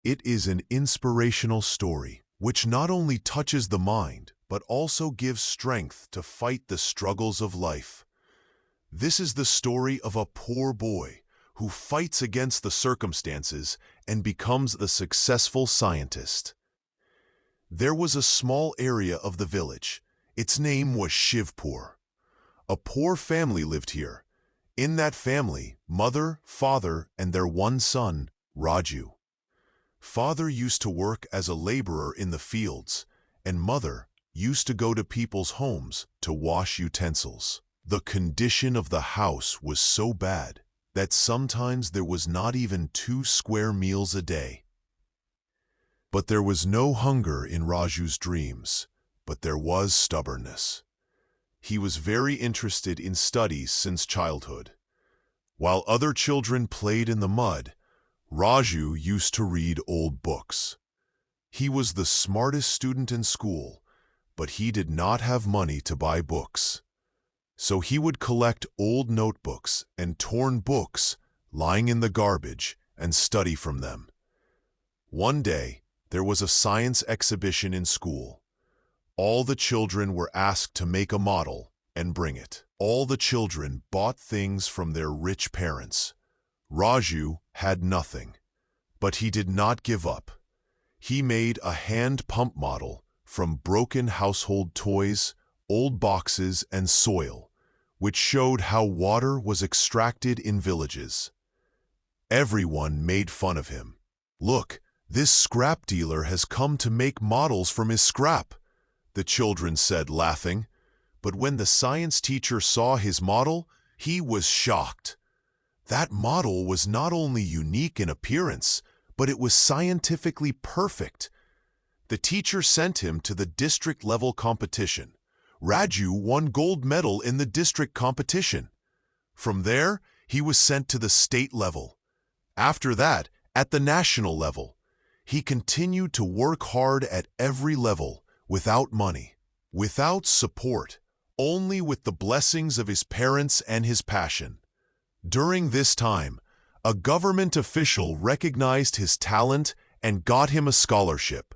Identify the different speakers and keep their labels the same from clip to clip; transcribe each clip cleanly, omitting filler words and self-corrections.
Speaker 1: It is an inspirational story which not only touches the mind but also gives strength to fight the struggles of life. This is the story of a poor boy who fights against the circumstances and becomes a successful scientist. There was a small area of the village. Its name was Shivpur. A poor family lived here. In that family, mother, father, and their one son, Raju. Father used to work as a laborer in the fields, and mother used to go to people's homes to wash utensils. The condition of the house was so bad that sometimes there was not even 2 square meals a day. But there was no hunger in Raju's dreams, but there was stubbornness. He was very interested in studies since childhood. While other children played in the mud, Raju used to read old books. He was the smartest student in school, but he did not have money to buy books. So he would collect old notebooks and torn books lying in the garbage and study from them. One day, there was a science exhibition in school. All the children were asked to make a model and bring it. All the children bought things from their rich parents. Raju had nothing, but he did not give up. He made a hand pump model from broken household toys, old boxes, and soil, which showed how water was extracted in villages. Everyone made fun of him. "Look, this scrap dealer has come to make models from his scrap," the children said, laughing. But when the science teacher saw his model, he was shocked. That model was not only unique in appearance, but it was scientifically perfect. The teacher sent him to the district-level competition. Raju won gold medal in the district competition. From there, he was sent to the state level. After that, at the national level. He continued to work hard at every level, without money, without support, only with the blessings of his parents and his passion. During this time, a government official recognized his talent and got him a scholarship.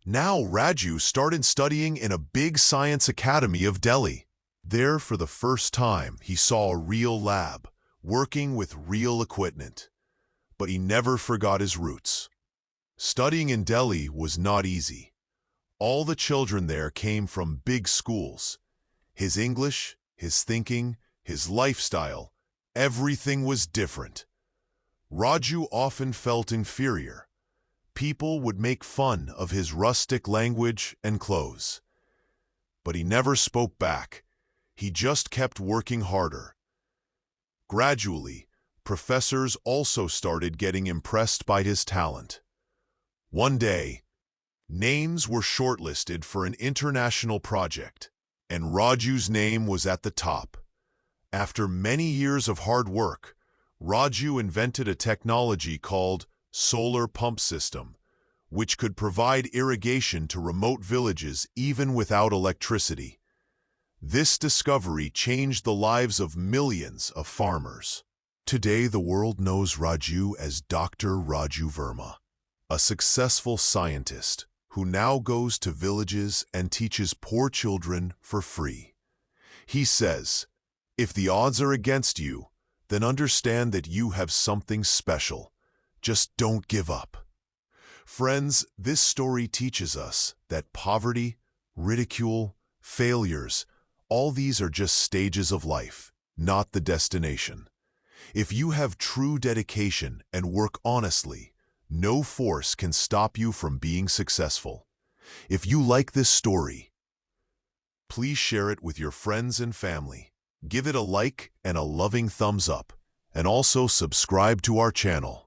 Speaker 1: Now Raju started studying in a big science academy of Delhi. There, for the first time, he saw a real lab, working with real equipment. But he never forgot his roots. Studying in Delhi was not easy. All the children there came from big schools. His English, his thinking, his lifestyle, everything was different. Raju often felt inferior. People would make fun of his rustic language and clothes. But he never spoke back. He just kept working harder. Gradually, professors also started getting impressed by his talent. One day, names were shortlisted for an international project, and Raju's name was at the top. After many years of hard work, Raju invented a technology called solar pump system, which could provide irrigation to remote villages even without electricity. This discovery changed the lives of millions of farmers. Today, the world knows Raju as Dr. Raju Verma, a successful scientist who now goes to villages and teaches poor children for free. He says, "If the odds are against you, then understand that you have something special. Just don't give up." Friends, this story teaches us that poverty, ridicule, failures, all these are just stages of life, not the destination. If you have true dedication and work honestly, no force can stop you from being successful. If you like this story, please share it with your friends and family. Give it a like and a loving thumbs up, and also subscribe to our channel.